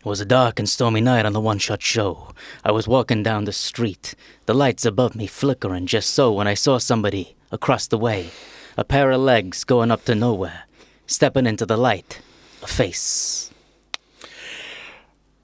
It was a dark and stormy night on the one-shot show. I was walking down the street, the lights above me flickering just so when I saw somebody across the way, a pair of legs going up to nowhere, stepping into the light, a face.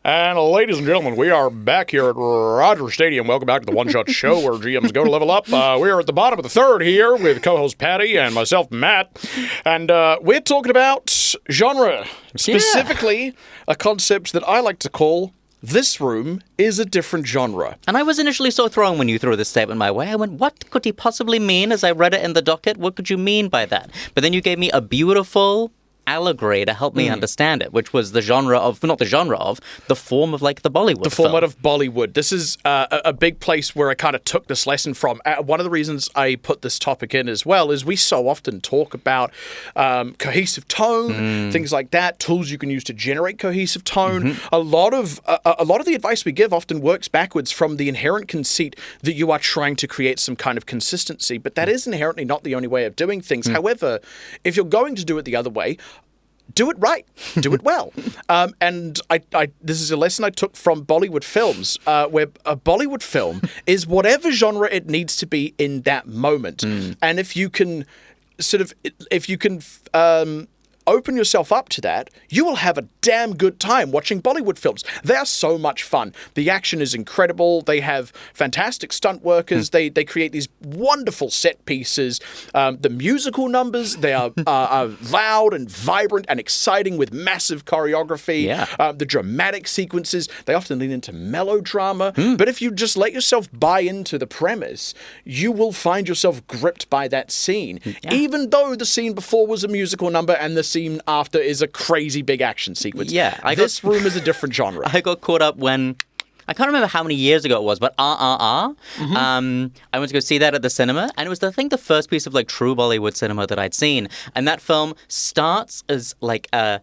And ladies and gentlemen, we are back here at Rogers Stadium. Welcome back to the One Shot Show where GMs go to level up. We are at the bottom of the third here with co-host Patty and myself, Matt. And we're talking about genre, specifically a concept that I like to call this room is a different genre. And I was initially so thrown when you threw this statement my way. I went, what could he possibly mean? As I read it in the docket, what could you mean by that? But then you gave me a beautiful allegory to help me understand it, which was the form of like the Bollywood The format of Bollywood. This is a big place where I kind of took this lesson from. One of the reasons I put this topic in as well is we so often talk about cohesive tone, things like that, tools you can use to generate cohesive tone. A lot of the advice we give often works backwards from the inherent conceit that you are trying to create some kind of consistency, but that is inherently not the only way of doing things. However, if you're going to do it the other way, do it right. Do it well. And this is a lesson I took from Bollywood films, where a Bollywood film is whatever genre it needs to be in that moment. And if you can open yourself up to that, you will have a damn good time watching Bollywood films. They are so much fun. The action is incredible. They have fantastic stunt workers. They create these wonderful set pieces. The musical numbers, they are loud and vibrant and exciting with massive choreography. The dramatic sequences, they often lean into melodrama. But if you just let yourself buy into the premise, you will find yourself gripped by that scene. Even though the scene before was a musical number and the scene after is a crazy big action sequence. This room is a different genre. I got caught up when, I can't remember how many years ago it was, but I went to go see that at the cinema, and it was the first piece of like true Bollywood cinema that I'd seen. And that film starts as like a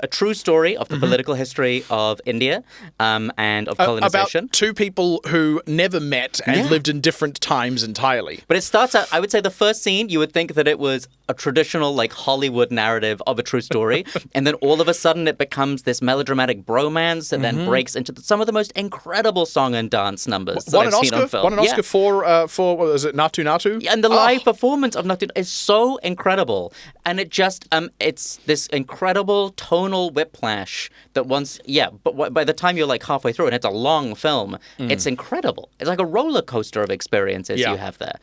true story of the political history of India and of colonization. About two people who never met and lived in different times entirely. But it starts out, I would say the first scene, you would think that it was a traditional like Hollywood narrative of a true story. And then all of a sudden it becomes this melodramatic bromance and then breaks into some of the most incredible song and dance numbers that I've seen on film. Won an Oscar for what was it, Natu Natu? And the live performance of Natu is so incredible. And it just, it's this incredible tonal whiplash that but by the time you're like halfway through and it's a long film, it's incredible. It's like a roller coaster of experiences you have there.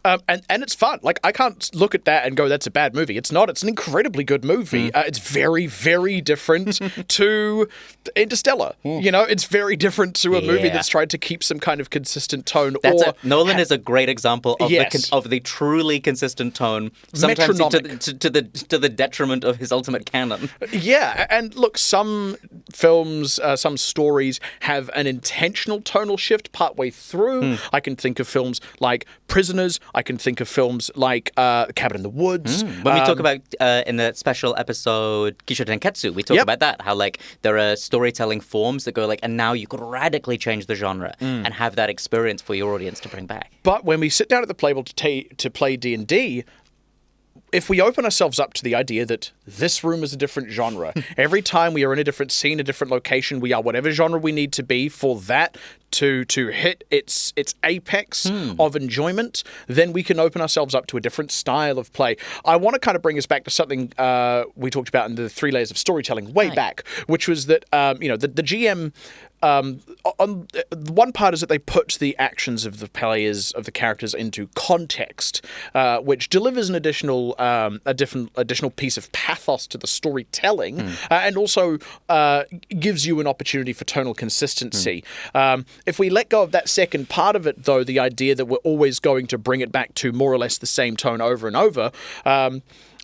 And it's fun. Like, I can't look at that and go, that's a bad movie. It's not. It's an incredibly good movie. It's very, very different to Interstellar. You know, it's very different to a movie that's tried to keep some kind of consistent tone. Nolan is a great example of the truly consistent tone, sometimes to the detriment of his ultimate canon. Yeah, and look, some films, some stories have an intentional tonal shift partway through. I can think of films like Prisoners. I can think of films like Cabin in the Woods. When we talk about, in the special episode Kishore Tenketsu, we talk about that, how like there are storytelling forms that go like, and now you could radically change the genre and have that experience for your audience to bring back. But when we sit down at the table to play D&D, if we open ourselves up to the idea that this room is a different genre, every time we are in a different scene, a different location, we are whatever genre we need to be for that to hit its apex of enjoyment, then we can open ourselves up to a different style of play. I want to kind of bring us back to something we talked about in the 3 layers of storytelling way back, which was that, the GM... on one part is that they put the actions of the players, of the characters, into context, which delivers an additional piece of pathos to the storytelling, and also gives you an opportunity for tonal consistency. If we let go of that second part of it, though, the idea that we're always going to bring it back to more or less the same tone over and over,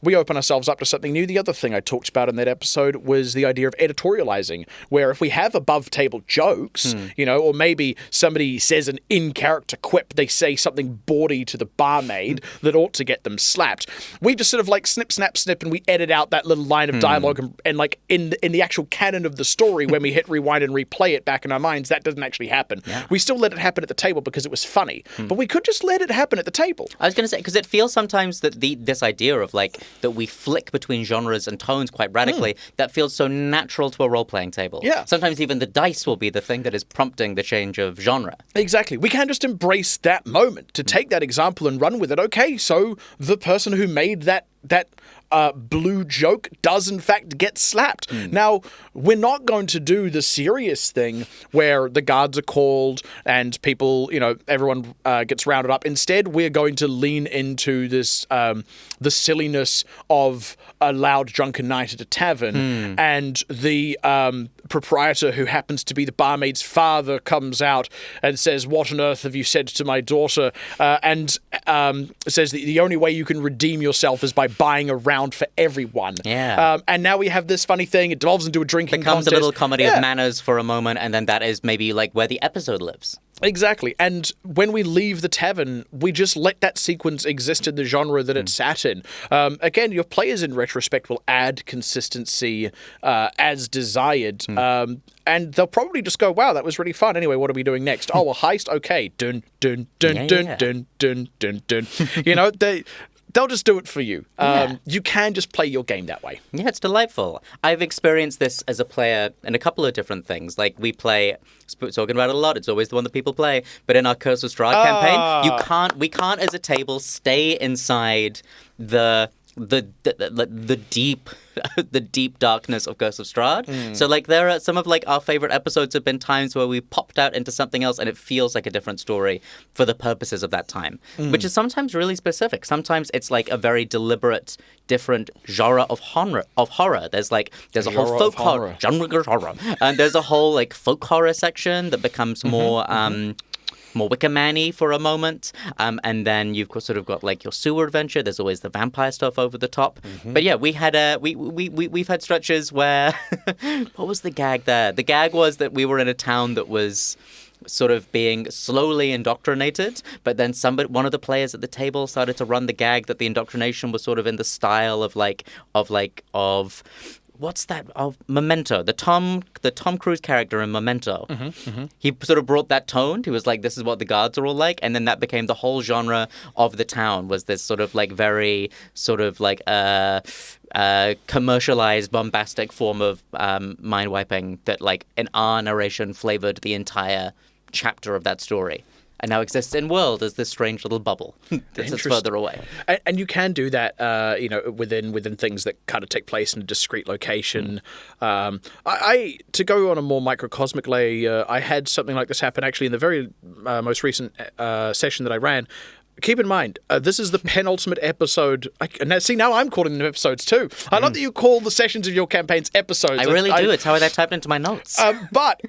we open ourselves up to something new. The other thing I talked about in that episode was the idea of editorializing, where if we have above-table jokes, or maybe somebody says an in-character quip, they say something bawdy to the barmaid that ought to get them slapped. We just sort of like snip, snap, snip, and we edit out that little line of dialogue, and like in the actual canon of the story, when we hit rewind and replay it back in our minds, that doesn't actually happen. We still let it happen at the table because it was funny, but we could just let it happen at the table. I was going to say, because it feels sometimes that this idea of like that we flick between genres and tones quite radically that feels so natural to a role-playing table. Yeah. Sometimes even the dice will be the thing that is prompting the change of genre. Exactly. We can just embrace that moment to take that example and run with it. Okay, so the person who made that blue joke does in fact get slapped. Now, we're not going to do the serious thing where the guards are called and people, everyone gets rounded up. Instead, we're going to lean into this, the silliness of a loud drunken night at a tavern, and the proprietor, who happens to be the barmaid's father, comes out and says, "What on earth have you said to my daughter?" And says that the only way you can redeem yourself is by buying a round for everyone. Yeah. And now we have this funny thing. It devolves into a drinking Becomes contest. a little comedy of manners for a moment, and then that is maybe like where the episode lives. Exactly. And when we leave the tavern, we just let that sequence exist in the genre that it sat in. Again, your players in retrospect will add consistency as desired. And they'll probably just go, "Wow, that was really fun. Anyway, what are we doing next? Oh, a heist? Okay. Dun, dun, dun, dun, dun, dun, dun, dun." They'll just do it for you. You can just play your game that way. Yeah, it's delightful. I've experienced this as a player in a couple of different things. Like, we play, talking about it a lot, it's always the one that people play, but in our Curse of Strahd campaign, we can't as a table stay inside the deep the deep darkness of Curse of Strahd. So like there are some of like our favorite episodes have been times where we popped out into something else and it feels like a different story for the purposes of that time, which is sometimes really specific. Sometimes it's like a very deliberate different genre of horror. There's a whole folk horror, and there's a whole like folk horror section that becomes more Wicker Man-y for a moment, and then you've sort of got like your sewer adventure. There's always the vampire stuff over the top. But yeah, we had we've had stretches where what was the gag there? The gag was that we were in a town that was sort of being slowly indoctrinated, but then one of the players at the table started to run the gag that the indoctrination was sort of in the style of what's that? Of Memento, the Tom Cruise character in Memento. He sort of brought that tone. He was like, "This is what the guards are all like," and then that became the whole genre of the town. Was this sort of like very sort of like commercialized, bombastic form of mind wiping that, like, in our narration, flavored the entire chapter of that story. And now exists in world as this strange little bubble that's just further away. And you can do that, within things that kind of take place in a discrete location. I to go on a more microcosmic layer, I had something like this happen actually in the very most recent session that I ran. Keep in mind, this is the penultimate episode. Now I'm calling them episodes too. I love that you call the sessions of your campaigns episodes. I really do. It's how I typed into my notes. But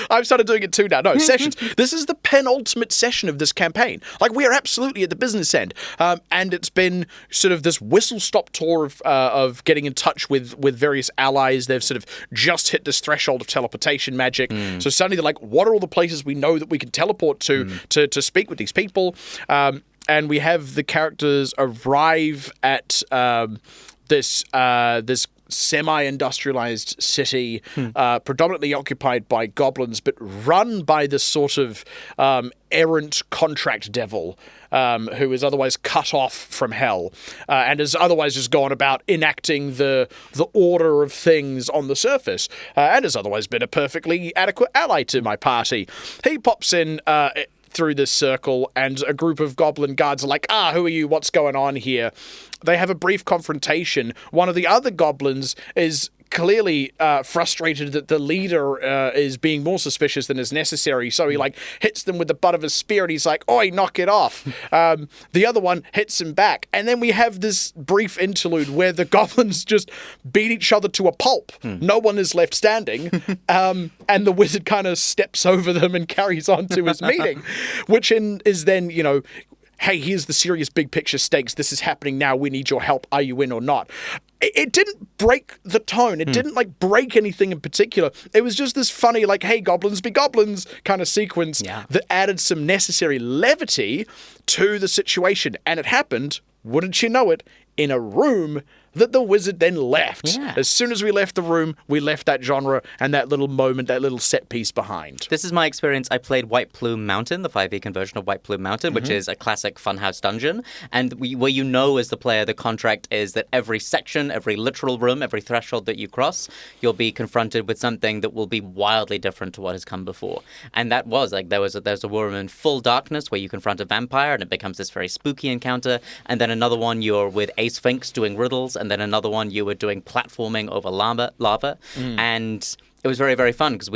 I've started doing it too now. No, sessions. This is the penultimate session of this campaign. Like, we are absolutely at the business end. And it's been sort of this whistle-stop tour of getting in touch with various allies. They've sort of just hit this threshold of teleportation magic. So suddenly they're like, what are all the places we know that we can teleport to speak with these people? And we have the characters arrive at this semi-industrialized city, predominantly occupied by goblins, but run by this sort of errant contract devil who is otherwise cut off from hell and has otherwise just gone about enacting the order of things on the surface and has otherwise been a perfectly adequate ally to my party. He pops in through this circle, and a group of goblin guards are like, who are you? What's going on here? They have a brief confrontation. One of the other goblins is clearly frustrated that the leader is being more suspicious than is necessary, so he hits them with the butt of his spear, and he's like, "Oi, knock it off." The other one hits him back, and then we have this brief interlude where the goblins just beat each other to a pulp. No one is left standing, and the wizard kind of steps over them and carries on to his meeting, which is then, hey, here's the serious big picture stakes. This is happening now. We need your help. Are you in or not? It didn't break the tone. It didn't break anything in particular. It was just this funny, hey, goblins be goblins kind of sequence that added some necessary levity to the situation. And it happened, wouldn't you know it, in a room that the wizard then left. Yeah. As soon as we left the room, we left that genre and that little moment, that little set piece behind. This is my experience. I played White Plume Mountain, the 5e conversion of White Plume Mountain, which is a classic funhouse dungeon. And where you know as the player, the contract is that every section, every literal room, every threshold that you cross, you'll be confronted with something that will be wildly different to what has come before. And that was like there's a room in full darkness where you confront a vampire and it becomes this very spooky encounter. And then another one you're with a sphinx doing riddles, and then another one you were doing platforming over lava. And it was very, very fun because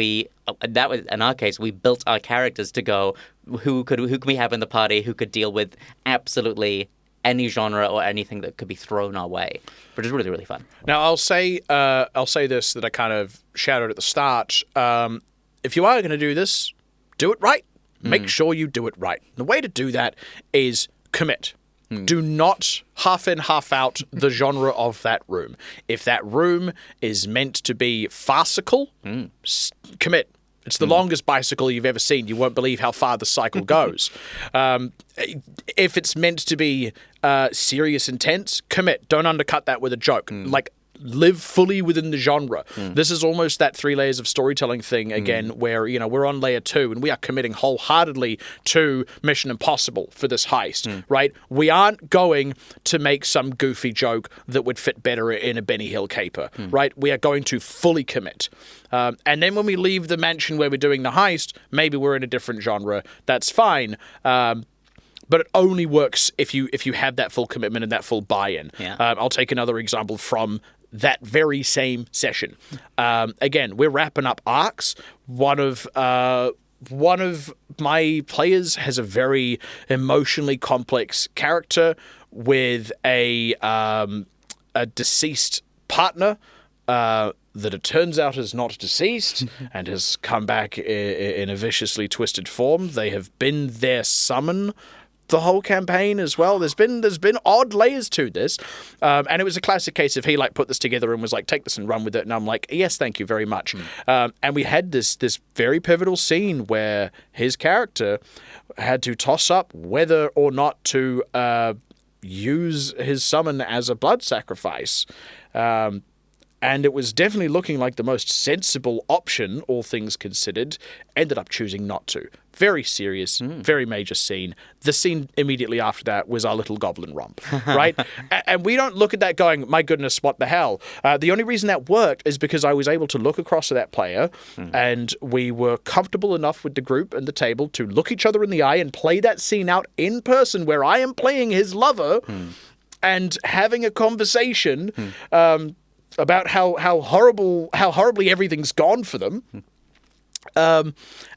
that was in our case, we built our characters to go, who can we have in the party who could deal with absolutely any genre or anything that could be thrown our way, which is really, really fun. Now, I'll say this that I kind of shouted at the start. If you are going to do this, do it right. Make sure you do it right. The way to do that is commit. Do not half in, half out the genre of that room. If that room is meant to be farcical, commit. It's the longest bicycle you've ever seen. You won't believe how far the cycle goes. If it's meant to be serious, intense, commit. Don't undercut that with a joke. Like, live fully within the genre. This is almost that 3 layers of storytelling thing again, where, we're on layer 2 and we are committing wholeheartedly to Mission Impossible for this heist, right? We aren't going to make some goofy joke that would fit better in a Benny Hill caper, right? We are going to fully commit. And then when we leave the mansion where we're doing the heist, maybe we're in a different genre. That's fine. But it only works if you have that full commitment and that full buy-in. Yeah. I'll take another example from that very same session. Again, we're wrapping up arcs. One of my players has a very emotionally complex character with a deceased partner that it turns out is not deceased and has come back in a viciously twisted form. They have been their summon the whole campaign as well. There's been odd layers to this, and it was a classic case of he put this together and was like, take this and run with it, and I'm like, yes, thank you very much. And we had this very pivotal scene where his character had to toss up whether or not to use his summon as a blood sacrifice. And it was definitely looking like the most sensible option, all things considered. Ended up choosing not to. Very serious, very major scene. The scene immediately after that was our little goblin romp, right? And we don't look at that going, my goodness, what the hell? The only reason that worked is because I was able to look across at that player and we were comfortable enough with the group and the table to look each other in the eye and play that scene out in person where I am playing his lover and having a conversation about how horribly everything's gone for them,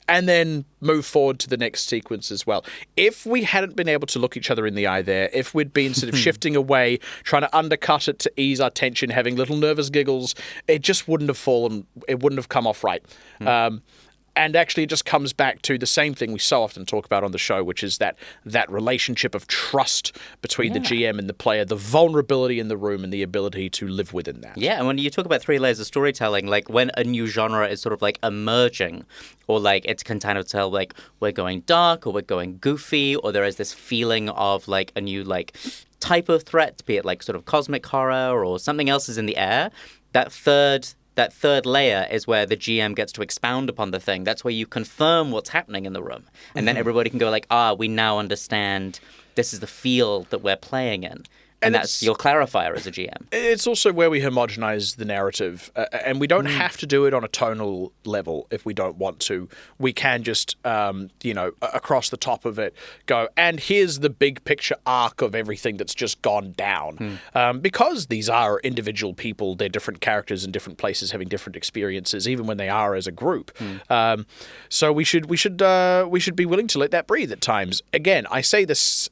and then move forward to the next sequence as well. If we hadn't been able to look each other in the eye there, if we'd been sort of shifting away, trying to undercut it to ease our tension, having little nervous giggles, it just wouldn't have fallen. It wouldn't have come off right. And actually, it just comes back to the same thing we so often talk about on the show, which is that relationship of trust between the GM and the player, the vulnerability in the room, and the ability to live within that. Yeah, and when you talk about 3 layers of storytelling, like when a new genre is sort of like emerging, or like it can kind of tell like we're going dark or we're going goofy, or there is this feeling of like a new like type of threat, be it like sort of cosmic horror or something else is in the air, that third layer is where the GM gets to expound upon the thing. That's where you confirm what's happening in the room. And then everybody can go like, we now understand this is the field that we're playing in. And that's your clarifier as a GM. It's also where we homogenize the narrative. And we don't have to do it on a tonal level if we don't want to. We can just, across the top of it, go, and here's the big picture arc of everything that's just gone down. Because these are individual people, they're different characters in different places having different experiences, even when they are as a group. So we should be willing to let that breathe at times. Again, I say this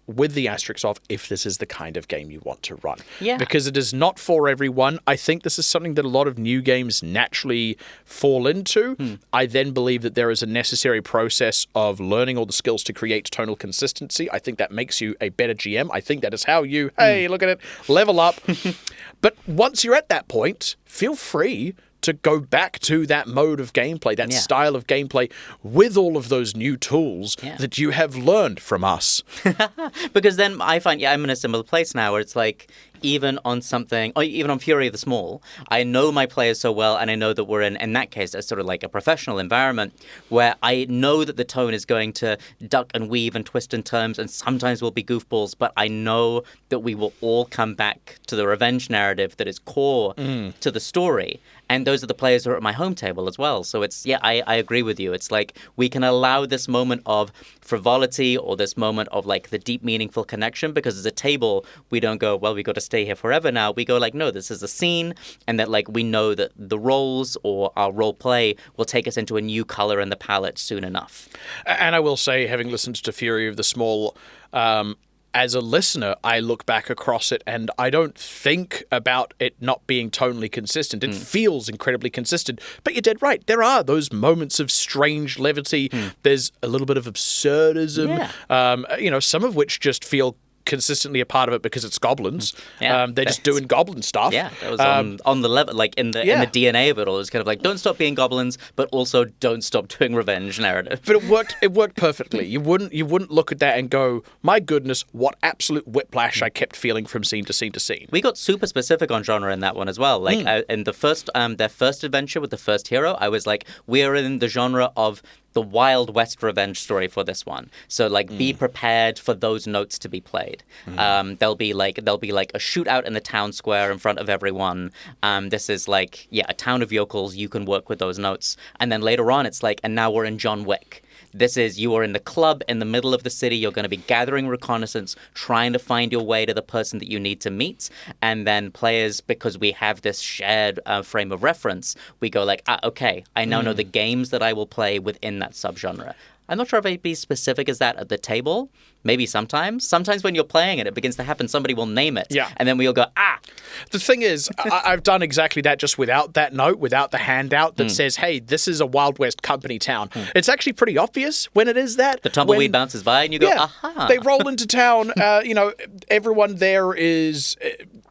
with the asterisk of if this is the kind of game you want to run. Yeah. Because it is not for everyone. I think this is something that a lot of new games naturally fall into. I then believe that there is a necessary process of learning all the skills to create tonal consistency. I think that makes you a better GM. I think that is how you, look at it, level up. But once you're at that point, feel free to go back to that mode of gameplay, that style of gameplay, with all of those new tools that you have learned from us. Because then I find, I'm in a similar place now where it's like, even on something, or even on Fury of the Small, I know my players so well, and I know that we're in that case, a sort of like a professional environment where I know that the tone is going to duck and weave and twist and turns, and sometimes we'll be goofballs, but I know that we will all come back to the revenge narrative that is core to the story. And those are the players who are at my home table as well. So it's, I agree with you. It's like we can allow this moment of frivolity or this moment of like the deep, meaningful connection, because as a table, we don't go, well, we got to stay here forever now. We go like, no, this is a scene. And that like we know that the roles or our role play will take us into a new color in the palette soon enough. And I will say, having listened to Fury of the Small, as a listener, I look back across it and I don't think about it not being tonally consistent. It feels incredibly consistent. But you're dead right. There are those moments of strange levity. There's a little bit of absurdism, some of which just feel consistently a part of it because it's goblins. They're just doing goblin stuff. Yeah, that was on the level, like in the DNA of it all. It's kind of like, don't stop being goblins, but also don't stop doing revenge narrative. But it worked perfectly. You wouldn't look at that and go, my goodness, what absolute whiplash I kept feeling from scene to scene to scene. We got super specific on genre in that one as well. Like in the first, their first adventure with the first hero, I was like, we're in the genre of the Wild West revenge story for this one. So like be prepared for those notes to be played. There'll be like a shootout in the town square in front of everyone. This is like, a town of yokels. You can work with those notes. And then later on it's like, and now we're in John Wick. This is, you are in the club in the middle of the city. You're going to be gathering reconnaissance, trying to find your way to the person that you need to meet. And then players, because we have this shared frame of reference, we go like, okay, I now know the games that I will play within that subgenre. I'm not sure if I'd be specific as that at the table. Maybe sometimes. Sometimes when you're playing it, it begins to happen. Somebody will name it. Yeah. And then we'll go, The thing is, I've done exactly that just without that note, without the handout that says, hey, this is a Wild West company town. It's actually pretty obvious when it is that. The tumbleweed bounces by and you go, aha. They roll into town. Everyone there is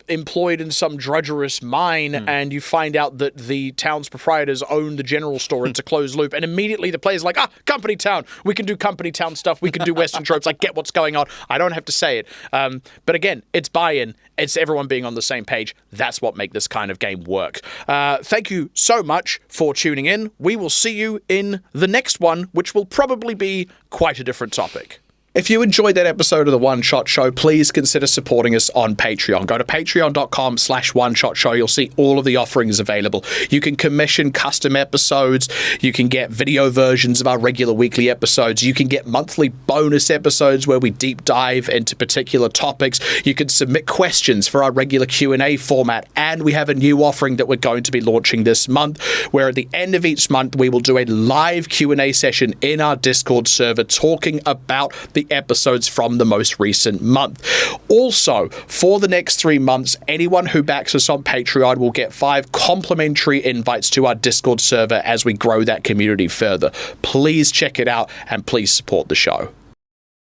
employed in some drudgerous mine, and you find out that the town's proprietors own the general store. It's a closed loop. And immediately the player's like, company town. We can do company town stuff. We can do Western tropes. I get what's going on. I don't have to say it. But again, it's buy-in. It's everyone being on the same page. That's what makes this kind of game work. Thank you so much for tuning in. We will see you in the next one, which will probably be quite a different topic. If you enjoyed that episode of the One Shot Show, please consider supporting us on Patreon. Go to patreon.com/one-shot-show. You'll see all of the offerings available. You can commission custom episodes. You can get video versions of our regular weekly episodes. You can get monthly bonus episodes where we deep dive into particular topics. You can submit questions for our regular Q&A format. And we have a new offering that we're going to be launching this month, where at the end of each month, we will do a live Q&A session in our Discord server talking about the episodes from the most recent month. Also, for the next 3 months, anyone who backs us on Patreon will get 5 complimentary invites to our Discord server as we grow that community further. Please check it out and please support the show.